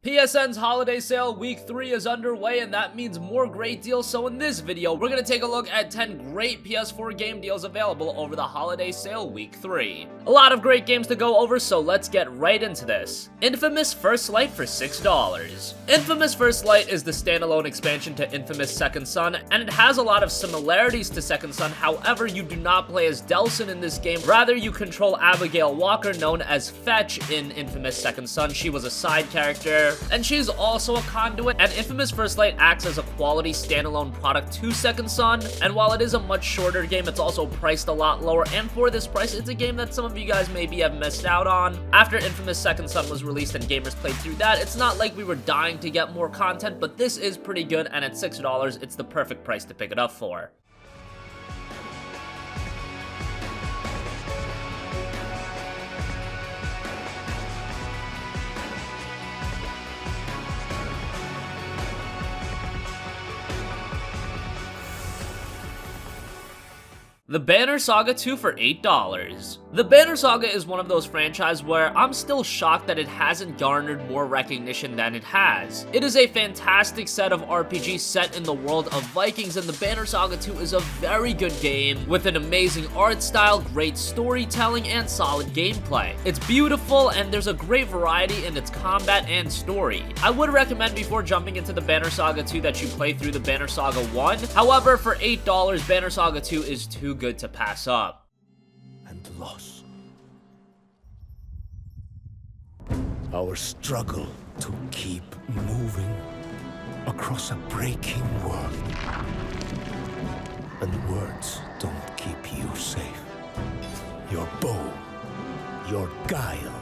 PSN's holiday sale week 3 is underway, and that means more great deals. So in this video, we're going to take a look at 10 great PS4 game deals available over the holiday sale week 3. A lot of great games to go over, so let's get right into this. Infamous First Light for $6. Infamous First Light is the standalone expansion to Infamous Second Son, and it has a lot of similarities to Second Son. However, you do not play as Delson in this game. Rather, you control Abigail Walker, known as Fetch in Infamous Second Son. She was a side character, and she's also a conduit, and Infamous First Light acts as a quality standalone product to Second Son, and while it is a much shorter game, it's also priced a lot lower, and for this price, it's a game that some of you guys maybe have missed out on. After Infamous Second Son was released and gamers played through that, it's not like we were dying to get more content, but this is pretty good, and at $6, it's the perfect price to pick it up for. The Banner Saga 2 for $8. The Banner Saga is one of those franchises where I'm still shocked that it hasn't garnered more recognition than it has. It is a fantastic set of RPGs set in the world of Vikings, and the Banner Saga 2 is a very good game with an amazing art style, great storytelling, and solid gameplay. It's beautiful, and there's a great variety in its combat and story. I would recommend before jumping into the Banner Saga 2 that you play through the Banner Saga 1. However, for $8, Banner Saga 2 is too good to pass up. And loss. Our struggle to keep moving across a breaking world. And words don't keep you safe. Your bow, your guile,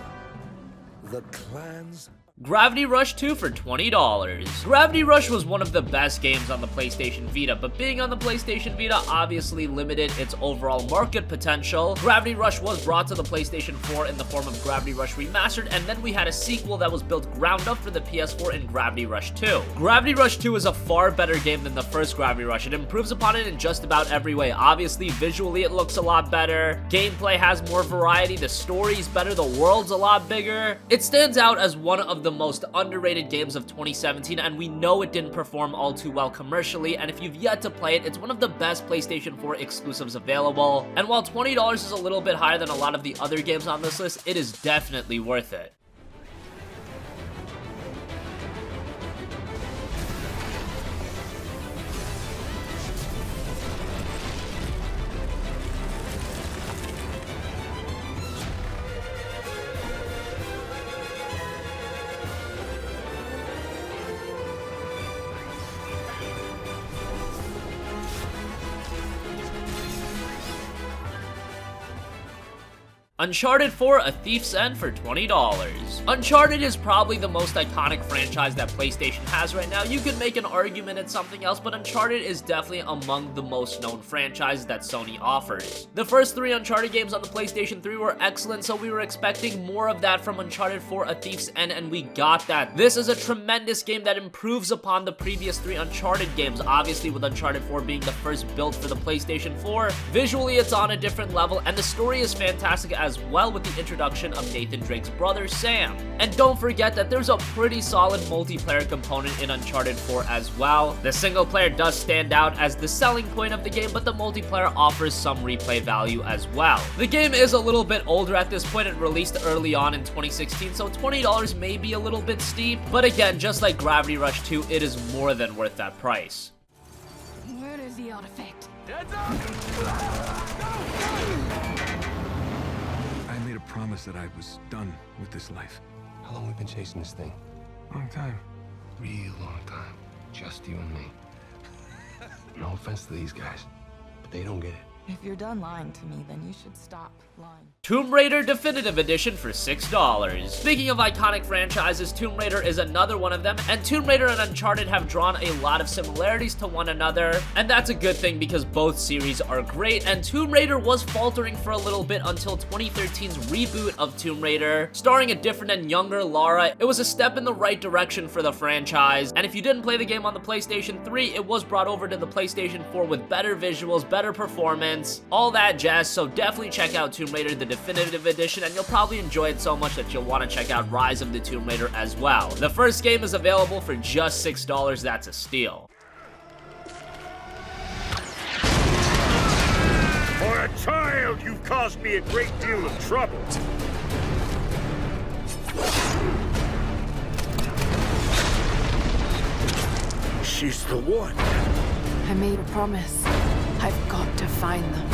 the clans. Gravity Rush 2 for $20. Gravity Rush was one of the best games on the PlayStation Vita, but being on the PlayStation Vita obviously limited its overall market potential. Gravity Rush was brought to the PlayStation 4 in the form of Gravity Rush Remastered, and then we had a sequel that was built ground up for the PS4 in Gravity Rush 2. Gravity Rush 2 is a far better game than the first Gravity Rush. It improves upon it in just about every way. Obviously, visually it looks a lot better, gameplay has more variety, the story's better, the world's a lot bigger. It stands out as one of the most underrated games of 2017, and we know it didn't perform all too well commercially, and if you've yet to play it, it's one of the best PlayStation 4 exclusives available, and while $20 is a little bit higher than a lot of the other games on this list, it is definitely worth it. Uncharted 4: A Thief's End for $20. Uncharted is probably the most iconic franchise that PlayStation has right now. You could make an argument it's something else, but Uncharted is definitely among the most known franchises that Sony offers. The first 3 Uncharted games on the PlayStation 3 were excellent, so we were expecting more of that from Uncharted 4: A Thief's End, and we got that. This is a tremendous game that improves upon the previous 3 Uncharted games, obviously with Uncharted 4 being the first built for the PlayStation 4. Visually, it's on a different level, and the story is fantastic as well with the introduction of Nathan Drake's brother, Sam. And don't forget that there's a pretty solid multiplayer component in Uncharted 4 as well. The single player does stand out as the selling point of the game, but the multiplayer offers some replay value as well. The game is a little bit older at this point. It released early on in 2016, so $20 may be a little bit steep, but again, just like Gravity Rush 2, it is more than worth that price. Where is the artifact? I made a promise that I was done with this life. How long have we been chasing this thing? Long time. Real long time. Just you and me. No offense to these guys, but they don't get it. If you're done lying to me, then you should stop lying. Tomb Raider Definitive Edition for $6. Speaking of iconic franchises, Tomb Raider is another one of them, and Tomb Raider and Uncharted have drawn a lot of similarities to one another, and that's a good thing because both series are great, and Tomb Raider was faltering for a little bit until 2013's reboot of Tomb Raider, starring a different and younger Lara. It was a step in the right direction for the franchise, and if you didn't play the game on the PlayStation 3, it was brought over to the PlayStation 4 with better visuals, better performance, blueprints, all that jazz, so definitely check out Tomb Raider the Definitive Edition, and you'll probably enjoy it so much that you'll want to check out Rise of the Tomb Raider as well. The first game is available for just $6, that's a steal. For a child, you've caused me a great deal of trouble. She's the one. I made a promise. I've got to find them.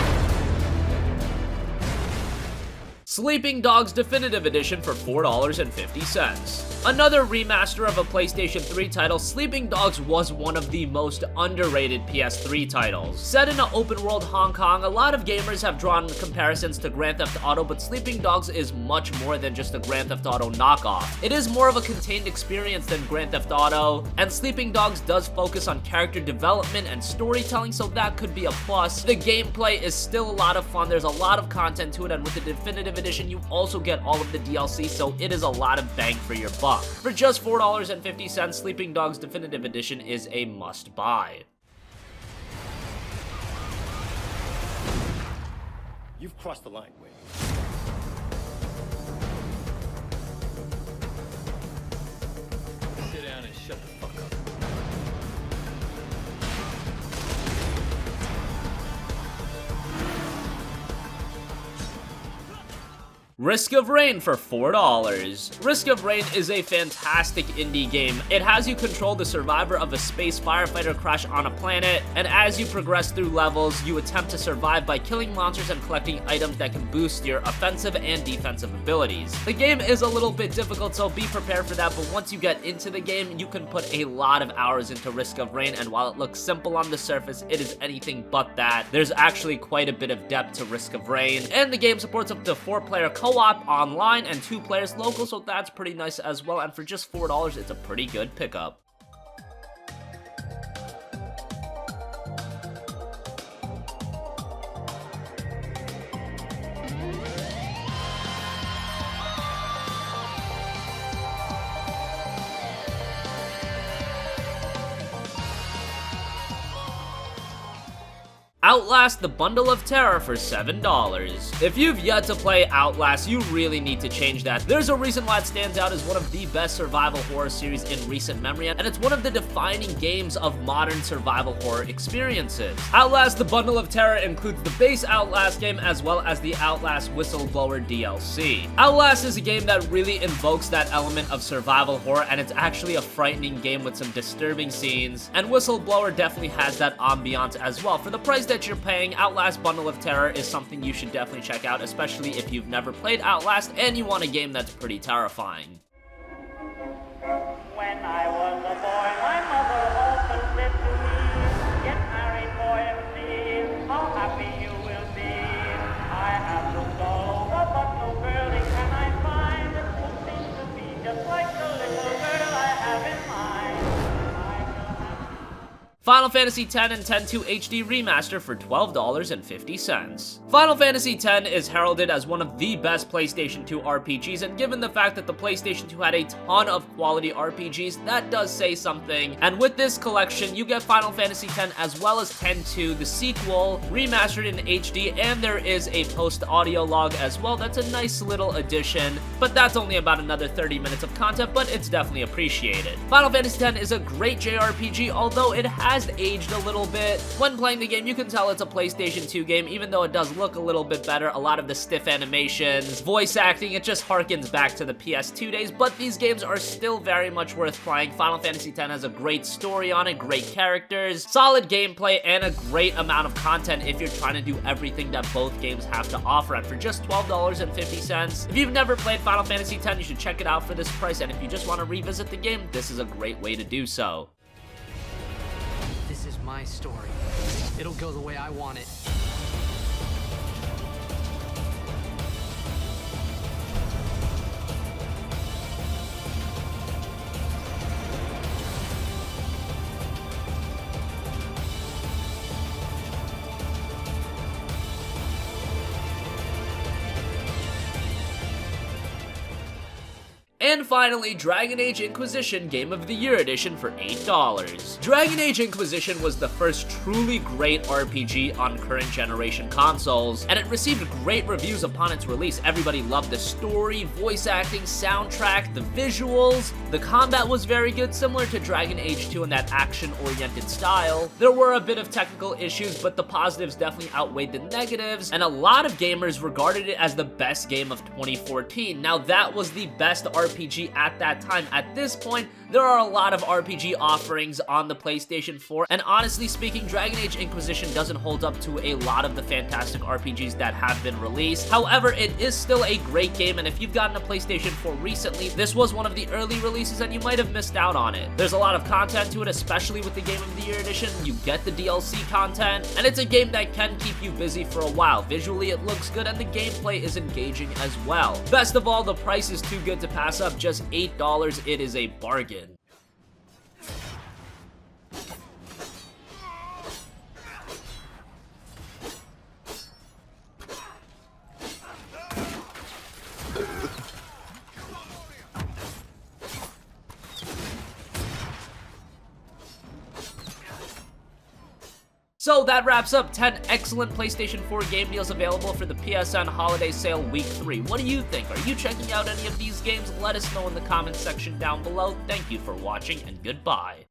Sleeping Dogs Definitive Edition for $4.50. Another remaster of a PlayStation 3 title, Sleeping Dogs was one of the most underrated PS3 titles. Set in an open-world Hong Kong, a lot of gamers have drawn comparisons to Grand Theft Auto, but Sleeping Dogs is much more than just a Grand Theft Auto knockoff. It is more of a contained experience than Grand Theft Auto, and Sleeping Dogs does focus on character development and storytelling, so that could be a plus. The gameplay is still a lot of fun, there's a lot of content to it, and with the Definitive Edition, you also get all of the DLC, so it is a lot of bang for your buck. For just $4.50, Sleeping Dogs Definitive Edition is a must-buy. You've crossed the line, Wade. Sit down and shut the fuck up. Risk of Rain for $4. Risk of Rain is a fantastic indie game. It has you control the survivor of a space firefighter crash on a planet, and as you progress through levels, you attempt to survive by killing monsters and collecting items that can boost your offensive and defensive abilities. The game is a little bit difficult, so be prepared for that, but once you get into the game, you can put a lot of hours into Risk of Rain, and while it looks simple on the surface, it is anything but that. There's actually quite a bit of depth to Risk of Rain, and the game supports up to 4-player co-op online and 2 players local, so that's pretty nice as well, and for just $4, it's a pretty good pickup. Outlast: The Bundle of Terror for $7. If you've yet to play Outlast, you really need to change that. There's a reason why it stands out as one of the best survival horror series in recent memory, and it's one of the defining games of modern survival horror experiences. Outlast: The Bundle of Terror includes the base Outlast game as well as the Outlast Whistleblower DLC. Outlast is a game that really invokes that element of survival horror, and it's actually a frightening game with some disturbing scenes, and Whistleblower definitely has that ambiance as well. For the price that you're paying, Outlast Bundle of Terror is something you should definitely check out, especially if you've never played Outlast and you want a game that's pretty terrifying. When I was a boy, my mother often said to me, get married, boy, and see how happy you will be. I have looked all over, but no girl can I find who seems to be just like the little girl I have in mind. Final Fantasy X and X-2 HD Remaster for $12.50. Final Fantasy X is heralded as one of the best PlayStation 2 RPGs, and given the fact that the PlayStation 2 had a ton of quality RPGs, that does say something. And with this collection, you get Final Fantasy X as well as X-2, the sequel, remastered in HD, and there is a post-audio log as well. That's a nice little addition, but that's only about another 30 minutes of content, but it's definitely appreciated. Final Fantasy X is a great JRPG, although it has aged a little bit. When playing the game, you can tell it's a PlayStation 2 game, even though it does look a little bit better. A lot of the stiff animations, voice acting, it just harkens back to the PS2 days, but these games are still very much worth playing. Final Fantasy X has a great story on it, great characters, solid gameplay, and a great amount of content if you're trying to do everything that both games have to offer. And for just $12.50, if you've never played Final Fantasy X, you should check it out for this price, and if you just want to revisit the game, this is a great way to do so. This is my story. It'll go the way I want it. And finally, Dragon Age Inquisition Game of the Year Edition for $8. Dragon Age Inquisition was the first truly great RPG on current generation consoles, and it received great reviews upon its release. Everybody loved the story, voice acting, soundtrack, the visuals. The combat was very good, similar to Dragon Age 2 in that action-oriented style. There were a bit of technical issues, but the positives definitely outweighed the negatives, and a lot of gamers regarded it as the best game of 2014. Now, that was the best RPG at that time. At this point, there are a lot of RPG offerings on the PlayStation 4, and honestly speaking, Dragon Age Inquisition doesn't hold up to a lot of the fantastic RPGs that have been released. However, it is still a great game, and if you've gotten a PlayStation 4 recently, this was one of the early releases and you might have missed out on it. There's a lot of content to it, especially with the Game of the Year Edition. You get the DLC content, and it's a game that can keep you busy for a while. Visually, it looks good, and the gameplay is engaging as well. Best of all, the price is too good to pass up. Just $8, it is a bargain. So that wraps up 10 excellent PlayStation 4 game deals available for the PSN Holiday Sale Week 3. What do you think? Are you checking out any of these games? Let us know in the comments section down below. Thank you for watching, and goodbye.